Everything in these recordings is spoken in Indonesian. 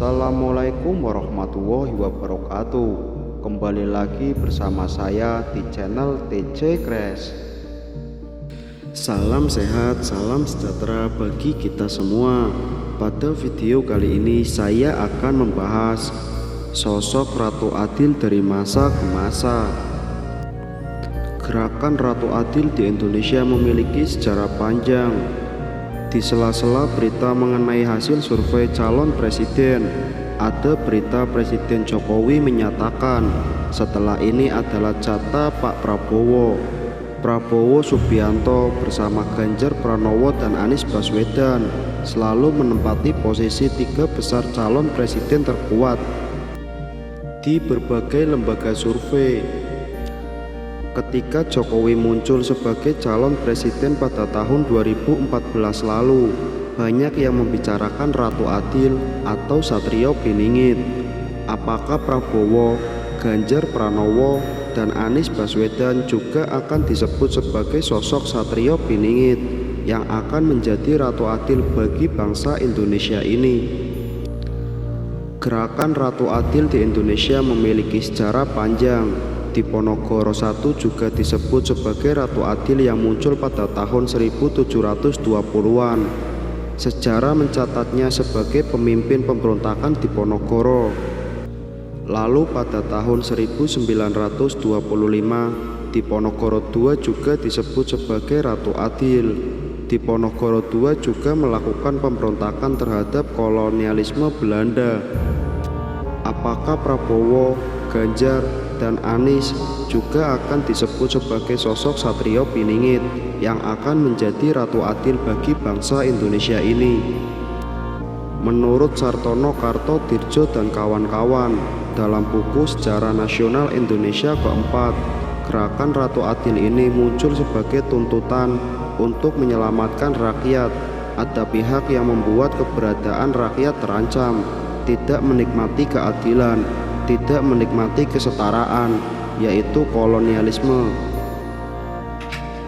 Assalamualaikum warahmatullahi wabarakatuh. Kembali lagi bersama saya di channel TJ Crash. Salam sehat, salam sejahtera bagi kita semua. Pada video kali ini saya akan membahas sosok Ratu Adil dari masa ke masa. Gerakan Ratu Adil di Indonesia memiliki sejarah panjang. Di sela-sela berita mengenai hasil survei calon presiden, ada berita Presiden Jokowi menyatakan setelah ini adalah jatah Pak Prabowo. Prabowo Subianto bersama Ganjar Pranowo dan Anies Baswedan selalu menempati posisi 3 besar calon presiden terkuat di berbagai lembaga survei. Ketika Jokowi muncul sebagai calon presiden pada tahun 2014 lalu, banyak yang membicarakan Ratu Adil atau Satrio Piningit. Apakah Prabowo, Ganjar Pranowo, dan Anies Baswedan juga akan disebut sebagai sosok Satrio Piningit yang akan menjadi Ratu Adil bagi bangsa Indonesia ini? Gerakan Ratu Adil di Indonesia memiliki sejarah panjang. Diponegoro I juga disebut sebagai Ratu Adil yang muncul pada tahun 1720-an. Sejarah mencatatnya sebagai pemimpin pemberontakan Diponegoro. Lalu pada tahun 1925, Diponegoro II juga disebut sebagai Ratu Adil. Diponegoro II juga melakukan pemberontakan terhadap kolonialisme Belanda. Apakah Prabowo, Ganjar, dan Anies juga akan disebut sebagai sosok Satrio Piningit yang akan menjadi Ratu Adil bagi bangsa Indonesia ini? Menurut Sartono Kartodirjo dan kawan-kawan, dalam buku Sejarah Nasional Indonesia keempat, gerakan Ratu Adil ini muncul sebagai tuntutan untuk menyelamatkan rakyat. Ada pihak yang membuat keberadaan rakyat terancam, tidak menikmati keadilan, tidak menikmati kesetaraan, yaitu kolonialisme.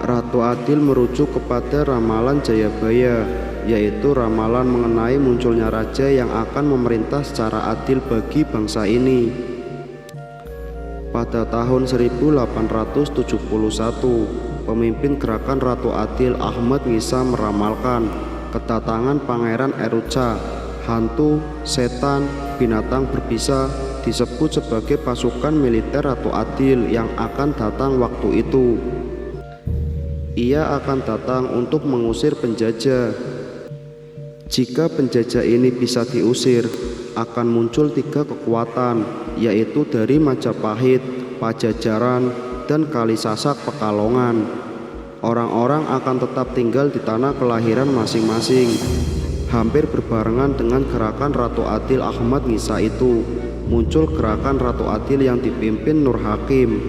Ratu Adil merujuk kepada ramalan Jayabaya, yaitu ramalan mengenai munculnya raja yang akan memerintah secara adil bagi bangsa ini. Pada tahun 1871, pemimpin gerakan Ratu Adil Ahmad Ngisa meramalkan kedatangan Pangeran Eruca, hantu, setan, binatang berbisa, disebut sebagai pasukan militer Ratu Adil yang akan datang waktu itu. Ia akan datang untuk mengusir penjajah. Jika penjajah ini bisa diusir, akan muncul 3 kekuatan, yaitu dari Majapahit, Pajajaran, dan Kalisasak Pekalongan. Orang-orang akan tetap tinggal di tanah kelahiran masing-masing. Hampir berbarengan dengan gerakan Ratu Adil Ahmad Ngisa itu, muncul gerakan Ratu Adil yang dipimpin Nur Hakim.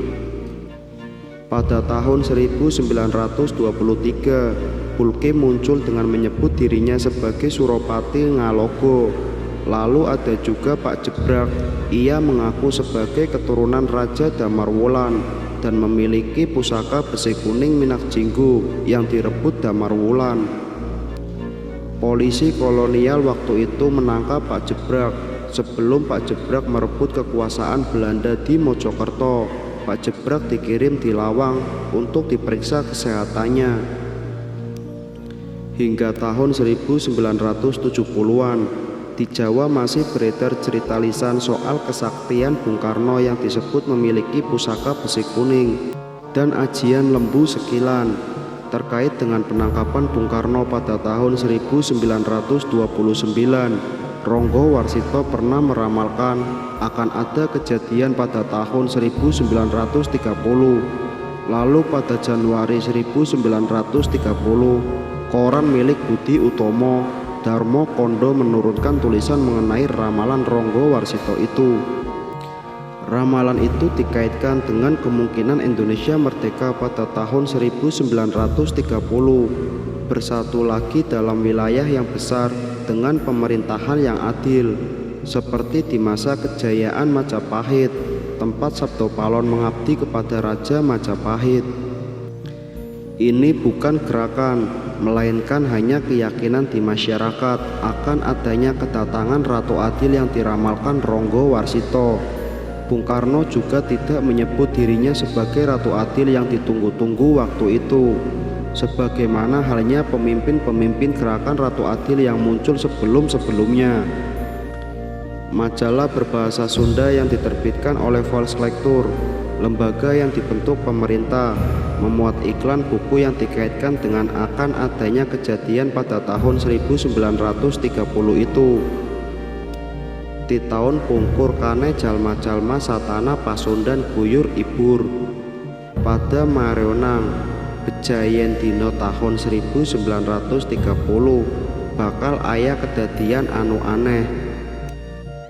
Pada tahun 1923, Pulkim muncul dengan menyebut dirinya sebagai Suropati Ngalogo. Lalu ada juga Pak Jebrak, ia mengaku sebagai keturunan Raja Damarwulan dan memiliki pusaka besi kuning Minakjinggo yang direbut Damarwulan. Polisi kolonial waktu itu menangkap Pak Jebrak. Sebelum Pak Jebrak merebut kekuasaan Belanda di Mojokerto, Pak Jebrak dikirim di Lawang untuk diperiksa kesehatannya. Hingga tahun 1970-an, di Jawa masih beredar cerita lisan soal kesaktian Bung Karno yang disebut memiliki pusaka besi kuning dan ajian lembu sekilan. Terkait dengan penangkapan Bung Karno pada tahun 1929, Ronggo Warsito pernah meramalkan akan ada kejadian pada tahun 1930. Lalu pada Januari 1930, koran milik Budi Utomo, Darmo Kondo menurunkan tulisan mengenai ramalan Ronggo Warsito itu. Ramalan itu dikaitkan dengan kemungkinan Indonesia merdeka pada tahun 1930, bersatu lagi dalam wilayah yang besar dengan pemerintahan yang adil, seperti di masa kejayaan Majapahit, tempat Sabdo Palon mengabdi kepada Raja Majapahit. Ini bukan gerakan, melainkan hanya keyakinan di masyarakat akan adanya kedatangan Ratu Adil yang diramalkan Ronggo Warsito. Bung Karno juga tidak menyebut dirinya sebagai Ratu Adil yang ditunggu-tunggu waktu itu, sebagaimana halnya pemimpin-pemimpin gerakan Ratu Adil yang muncul sebelum-sebelumnya. Majalah berbahasa Sunda yang diterbitkan oleh Volkslecture, lembaga yang dibentuk pemerintah, memuat iklan buku yang dikaitkan dengan akan adanya kejadian pada tahun 1930 itu. Di tahun pungkur kane jalma-jalma satana pasundan guyur ibur pada mareonang bejayen dino tahun 1930 bakal aya kedadian anu aneh.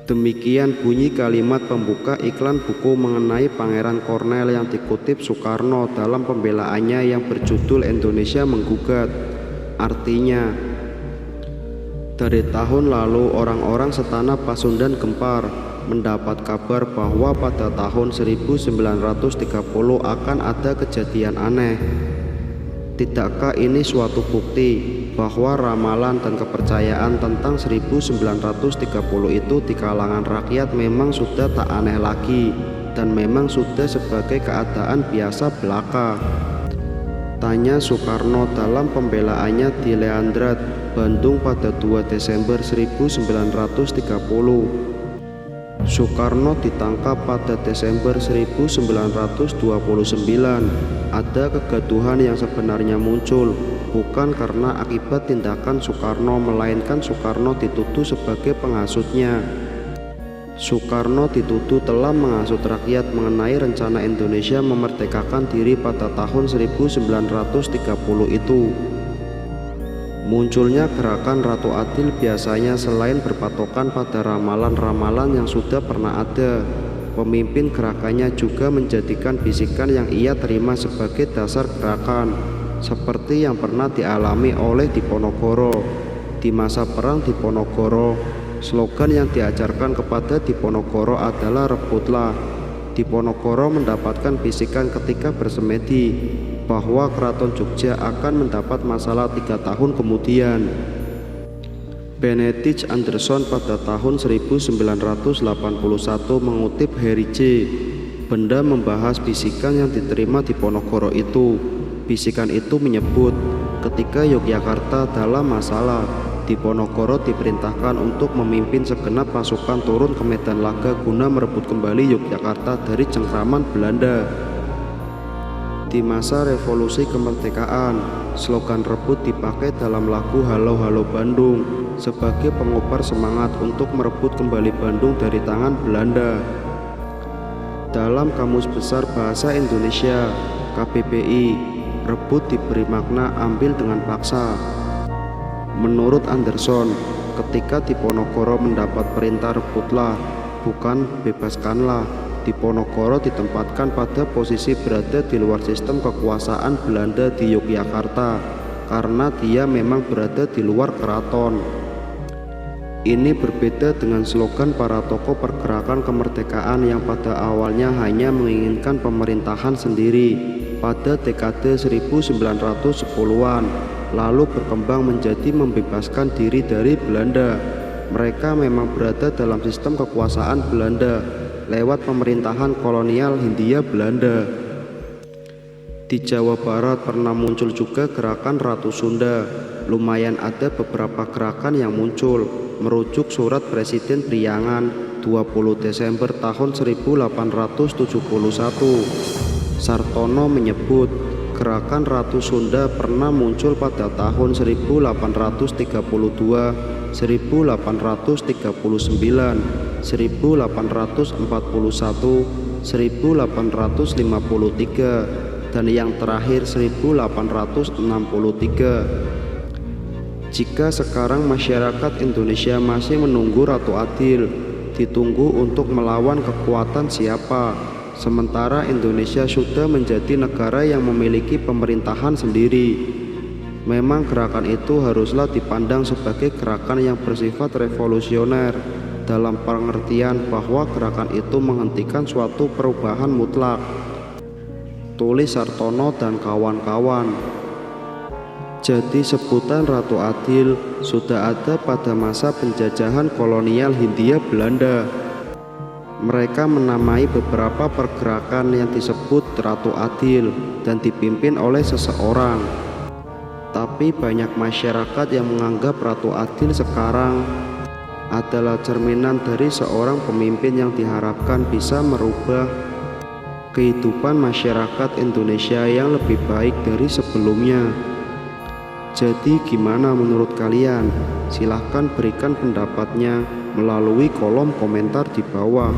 Demikian bunyi kalimat pembuka iklan buku mengenai Pangeran Kornel yang dikutip Soekarno dalam pembelaannya yang berjudul Indonesia Menggugat. Artinya, dari tahun lalu orang-orang setana Pasundan gempar mendapat kabar bahwa pada tahun 1930 akan ada kejadian aneh. Tidakkah ini suatu bukti bahwa ramalan dan kepercayaan tentang 1930 itu di kalangan rakyat memang sudah tak aneh lagi dan memang sudah sebagai keadaan biasa belaka? Tanya Soekarno dalam pembelaannya di Leandrat, Bandung pada 2 Desember 1930. Soekarno ditangkap pada Desember 1929. Ada kegaduhan yang sebenarnya muncul bukan karena akibat tindakan Soekarno, melainkan Soekarno dituduh sebagai penghasutnya. Soekarno dituduh telah menghasut rakyat mengenai rencana Indonesia memerdekakan diri pada tahun 1930 itu. Munculnya gerakan Ratu Adil biasanya selain berpatokan pada ramalan-ramalan yang sudah pernah ada, pemimpin gerakannya juga menjadikan bisikan yang ia terima sebagai dasar gerakan, seperti yang pernah dialami oleh Diponegoro. Di masa perang Diponegoro, slogan yang diajarkan kepada Diponegoro adalah "Rebutlah". Diponegoro mendapatkan bisikan ketika bersemedi bahwa Keraton Jogja akan mendapat masalah 3 tahun kemudian. Benedict Anderson pada tahun 1981 mengutip Harry J. Benda membahas bisikan yang diterima Diponegoro itu. Bisikan itu menyebut ketika Yogyakarta dalam masalah, Diponegoro diperintahkan untuk memimpin segenap pasukan turun ke medan laga guna merebut kembali Yogyakarta dari cengkraman Belanda. Di masa revolusi kemerdekaan, slogan rebut dipakai dalam lagu Halo Halo Bandung sebagai pengobar semangat untuk merebut kembali Bandung dari tangan Belanda. Dalam Kamus Besar Bahasa Indonesia (KBBI), rebut diberi makna ambil dengan paksa. Menurut Anderson, ketika Diponegoro mendapat perintah rebutlah, bukan bebaskanlah, Diponegoro ditempatkan pada posisi berada di luar sistem kekuasaan Belanda di Yogyakarta karena dia memang berada di luar keraton. Ini berbeda dengan slogan para tokoh pergerakan kemerdekaan yang pada awalnya hanya menginginkan pemerintahan sendiri pada dekade 1910-an, lalu berkembang menjadi membebaskan diri dari Belanda. Mereka memang berada dalam sistem kekuasaan Belanda lewat pemerintahan kolonial Hindia Belanda. Di Jawa Barat pernah muncul juga gerakan Ratu Sunda. Lumayan ada beberapa gerakan yang muncul merujuk surat Presiden Priangan 20 Desember tahun 1871. Sartono menyebut gerakan Ratu Sunda pernah muncul pada tahun 1832, 1839, 1841, 1853, dan yang terakhir 1863. Jika sekarang masyarakat Indonesia masih menunggu Ratu Adil, ditunggu untuk melawan kekuatan siapa? Sementara Indonesia sudah menjadi negara yang memiliki pemerintahan sendiri. Memang gerakan itu haruslah dipandang sebagai gerakan yang bersifat revolusioner dalam pengertian bahwa gerakan itu menghentikan suatu perubahan mutlak. Tulis Sartono dan kawan-kawan. Jadi sebutan Ratu Adil sudah ada pada masa penjajahan kolonial Hindia Belanda. Mereka menamai beberapa pergerakan yang disebut Ratu Adil dan dipimpin oleh seseorang. Tapi banyak masyarakat yang menganggap Ratu Adil sekarang adalah cerminan dari seorang pemimpin yang diharapkan bisa merubah kehidupan masyarakat Indonesia yang lebih baik dari sebelumnya. Jadi gimana menurut kalian? Silahkan berikan pendapatnya melalui kolom komentar di bawah.